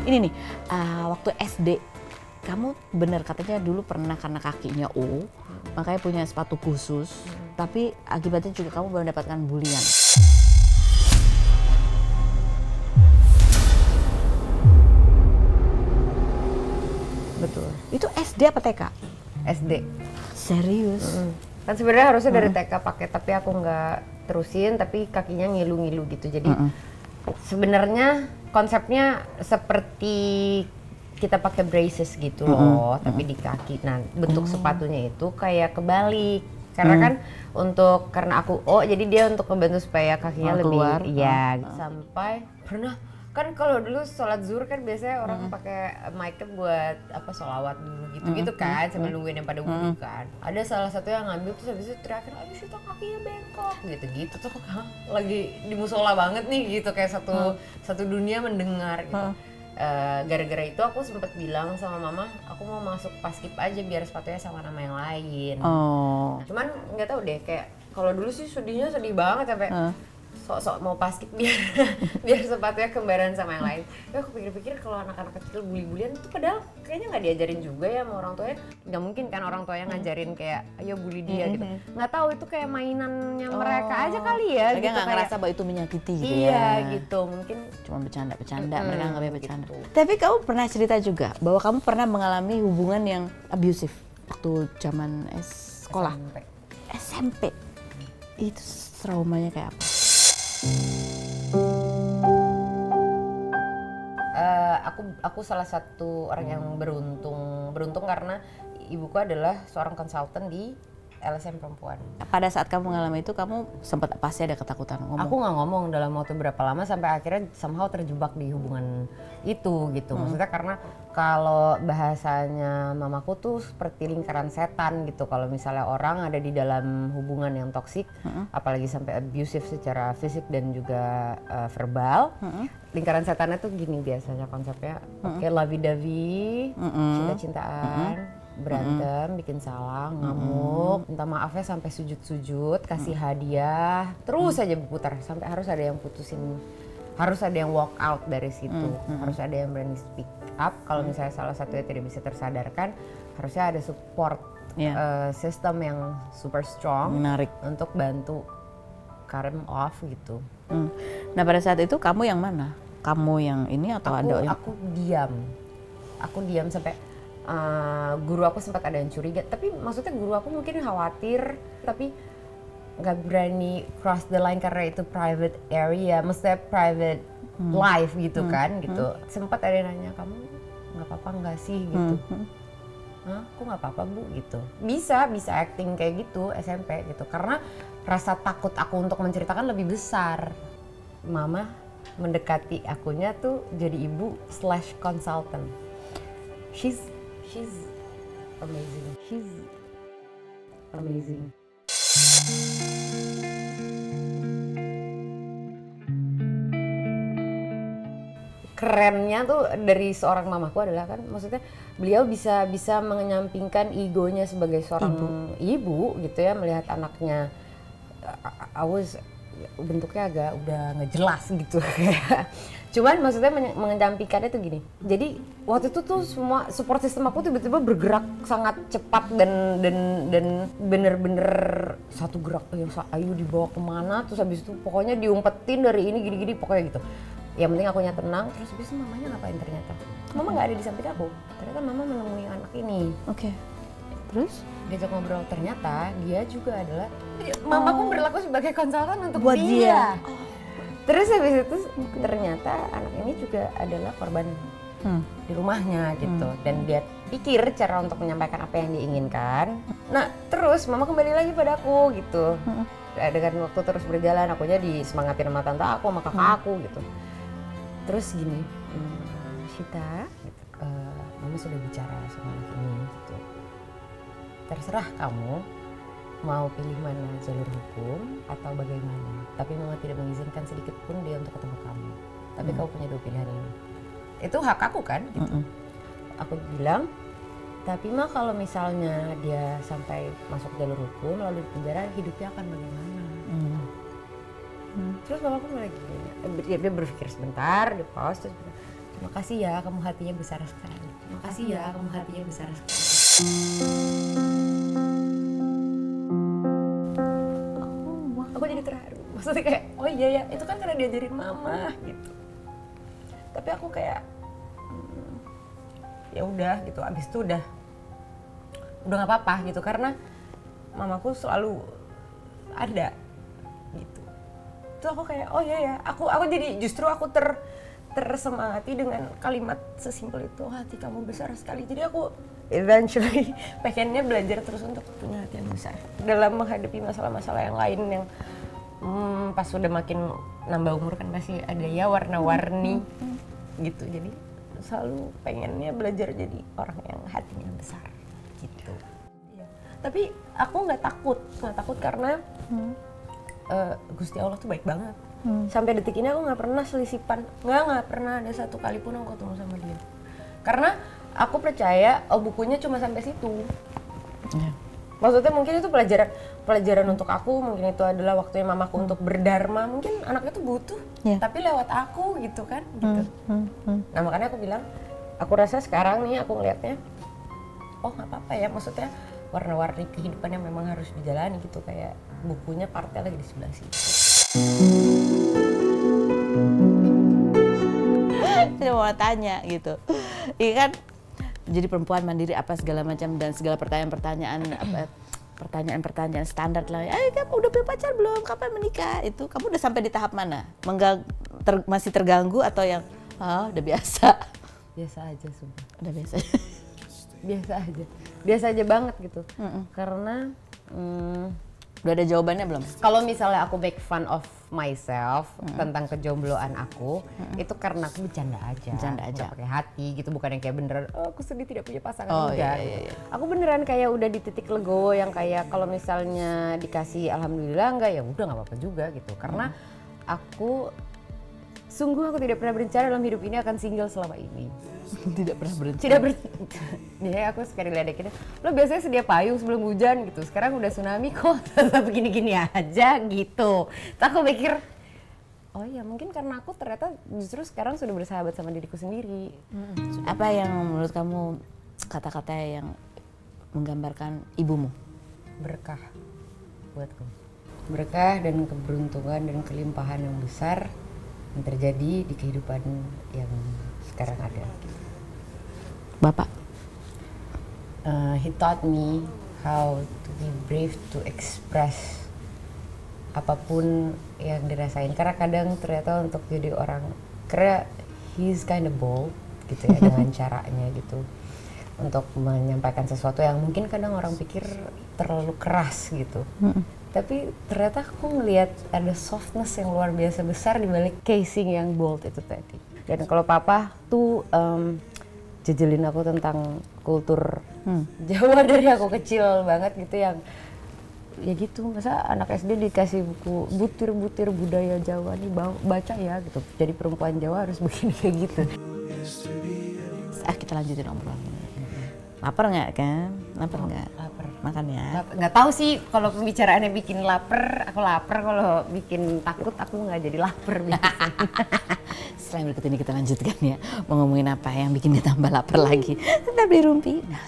Ini nih, waktu SD, kamu bener katanya dulu pernah karena kakinya O, makanya punya sepatu khusus, tapi akibatnya juga kamu mendapatkan bulian. Betul. Itu SD apa TK? SD. Serius? Kan sebenarnya harusnya dari TK pakai, tapi aku nggak terusin, tapi kakinya ngilu-ngilu gitu. Jadi sebenarnya konsepnya seperti kita pakai braces gitu loh, tapi di kaki. Nah, bentuk sepatunya itu kayak kebalik. Karena kan karena aku jadi dia untuk membantu supaya kakinya lebih keluar. Sampai pernah kan kalau dulu sholat zuhur kan biasanya orang pakai mic-nya buat sholawat dulu gitu kan sambil nungguin yang pada wudhu kan. Ada salah satu yang ngambil terus habis itu teriakin, aduh Sita kakinya bengkok gitu tuh lagi di musola banget nih gitu, kayak satu dunia mendengar gitu. Gara-gara itu aku sempet bilang sama mama, aku mau masuk paskib aja biar sepatunya sama nama yang lain. Cuman nggak tahu deh, kayak kalau dulu sih sedihnya sedih banget sampai sok-sok mau paskib biar sepatunya kembaran sama yang lain. Ya aku pikir-pikir kalau anak-anak kecil bully-bulian itu padahal kayaknya nggak diajarin juga ya sama orang tuanya. Nggak mungkin kan orang tuanya ngajarin kayak ayo bully dia gitu. Nggak tahu itu kayak mainannya mereka aja kali ya. Mereka nggak ngerasa bahwa itu menyakiti gitu iya, ya. gitu mungkin cuma bercanda-bercanda, mereka nggak bercanda. Tapi kamu pernah cerita juga bahwa kamu pernah mengalami hubungan yang abusive waktu zaman sekolah SMP. Itu traumanya kayak apa? Aku salah satu orang yang beruntung karena ibuku adalah seorang konsultan di LSM perempuan. Pada saat kamu mengalami itu, kamu sempat pasti ada ketakutan ngomong? Aku nggak ngomong dalam waktu berapa lama sampai akhirnya somehow terjebak di hubungan itu gitu. Maksudnya karena kalau bahasanya mamaku tuh seperti lingkaran setan gitu. Kalau misalnya orang ada di dalam hubungan yang toksik, apalagi sampai abusive secara fisik dan juga verbal, lingkaran setannya tuh gini biasanya konsepnya. Oke, lovey-dovey, cinta-cintaan, berantem, bikin salah, ngamuk, minta maafnya sampai sujud-sujud, kasih hadiah, terus aja berputar sampai harus ada yang putusin, harus ada yang walk out dari situ, harus ada yang berani speak up. Kalau misalnya salah satunya tidak bisa tersadarkan, harusnya ada support system yang super strong untuk bantu calm off gitu. Nah pada saat itu kamu yang mana? Kamu yang ini atau ada yang? Aku diam sampai guru aku sempat ada yang curiga, tapi maksudnya guru aku mungkin khawatir tapi nggak berani cross the line karena itu private area, maksudnya private life gitu kan gitu. Sempat ada yang nanya, kamu nggak apa-apa nggak sih gitu. Aku nggak apa-apa bu gitu. Bisa acting kayak gitu SMP gitu karena rasa takut aku untuk menceritakan lebih besar. Mama mendekati akunya tuh jadi ibu / consultant. She's amazing. She's amazing. Kerennya tuh dari seorang mamaku adalah kan, maksudnya beliau bisa menyampingkan egonya sebagai seorang ibu gitu ya, melihat anaknya bentuknya agak udah nggak jelas gitu. Cuman maksudnya mengecampingkannya tuh gini. Jadi waktu itu tuh semua support system aku tiba-tiba bergerak sangat cepat dan bener-bener satu gerak, ayo dibawa kemana, terus habis itu pokoknya diumpetin dari ini gini-gini pokoknya gitu. Yang penting akunya tenang, terus habis itu mamanya ngapain ternyata? Mama nggak ada di samping aku. Ternyata mama menemui anak ini. Oke. Terus? Diajak ngobrol, ternyata dia juga adalah mamaku berlaku sebagai konsultan untuk buat dia. Terus habis itu ternyata anak ini juga adalah korban di rumahnya gitu. Dan dia pikir cara untuk menyampaikan apa yang diinginkan. Nah terus mama kembali lagi pada aku gitu. Dengan waktu terus berjalan, akunya disemangatin sama tante aku, sama kakak aku gitu. Terus gini, Sita, gitu, mama sudah bicara sama anak ini gitu. Terserah kamu mau pilih mana, jalur hukum atau bagaimana. Tapi mama tidak mengizinkan sedikit pun dia untuk ketemu kamu. Tapi kamu punya dua pilihan ini. Itu hak aku kan gitu. Aku bilang, tapi mah kalau misalnya dia sampai masuk jalur hukum lalu di penjara, hidupnya akan bagaimana? Terus mamaku malah gini, dia berpikir sebentar, dia pause terus bilang, makasih ya kamu hatinya besar sekali. Makasih ya kamu hatinya besar sekali. Aku jadi terharu. Maksudnya kayak, oh iya ya, itu kan karena diajarin mama gitu. Tapi aku kayak, ya udah gitu. Abis itu udah nggak apa-apa gitu karena mamaku selalu ada gitu. Itu aku kayak, oh iya ya, aku jadi justru aku tersemangati dengan kalimat sesimpel itu, hati kamu besar sekali. Jadi aku eventually pengennya belajar terus untuk punya hati yang besar dalam menghadapi masalah-masalah yang lain yang pas udah makin nambah umur kan pasti ada ya warna-warni gitu. Jadi selalu pengennya belajar jadi orang yang hatinya besar gitu. Ya. Tapi aku nggak takut karena Gusti Allah tuh baik banget. Sampai detik ini aku nggak pernah selisipan, nggak pernah ada satu kali pun aku ketemu sama dia. Karena aku percaya, bukunya cuma sampai situ. Yeah. Maksudnya mungkin itu pelajaran untuk aku, mungkin itu adalah waktunya mamaku untuk berdharma. Mungkin anaknya tuh butuh, tapi lewat aku gitu kan. Gitu. Nah makanya aku bilang, aku rasa sekarang nih aku ngeliatnya, oh nggak apa-apa ya, maksudnya warna-warni kehidupan yang memang harus dijalani gitu. Kayak bukunya partnya lagi di sebelah situ. Saya mau tanya gitu, ini kan jadi perempuan mandiri apa segala macam dan segala pertanyaan standar lah. Kamu udah punya pacar belum? Kapan menikah? Itu kamu udah sampai di tahap mana? Masih terganggu atau yang udah biasa? Biasa aja sumpah. Udah biasa. biasa aja banget gitu. Karena udah ada jawabannya belum? Kalau misalnya aku make fun of myself tentang kejombloan aku, itu karena aku bercanda aja. Nggak pakai hati gitu, bukan yang kayak beneran aku sedih tidak punya pasangan. Enggak. Iya. Aku beneran kayak udah di titik legowo yang kayak kalau misalnya dikasih alhamdulillah, enggak ya udah nggak apa-apa juga gitu. Karena aku tidak pernah berencana dalam hidup ini akan single selama ini. Tidak pernah berencana. Ya aku sekali ledekin, lo biasanya sedia payung sebelum hujan gitu, sekarang udah tsunami kok tetap begini-gini aja gitu. Terus aku pikir, oh ya mungkin karena aku ternyata justru sekarang sudah bersahabat sama diriku sendiri. Apa yang menurut kamu kata-kata yang menggambarkan ibumu? Berkah buatku. Berkah dan keberuntungan dan kelimpahan yang besar yang terjadi di kehidupan yang sekarang ada. Bapak? He taught me how to be brave to express apapun yang dirasain. Karena kadang ternyata untuk jadi orang, karena he's kind of bold gitu ya dengan caranya gitu untuk menyampaikan sesuatu yang mungkin kadang orang pikir terlalu keras gitu. Tapi ternyata aku ngelihat ada softness yang luar biasa besar di balik casing yang bold itu tadi. Dan kalau papa tuh jejelin aku tentang kultur Jawa dari aku kecil banget gitu, yang ya gitu, masa anak SD dikasih buku butir-butir budaya Jawa nih baca ya gitu. Jadi perempuan Jawa harus begini kayak gitu. Kita lanjutin obrolan. Lapar nggak kan? Lapar nggak? Lapar. Makan ya? Nggak tahu sih kalau pembicaraannya bikin lapar, aku lapar. Kalau bikin takut, aku nggak jadi lapar. Setelah berikut ini kita lanjutkan ya. Mau ngomongin apa yang bikin dia tambah lapar lagi. Tetap di Rumpi. Nah,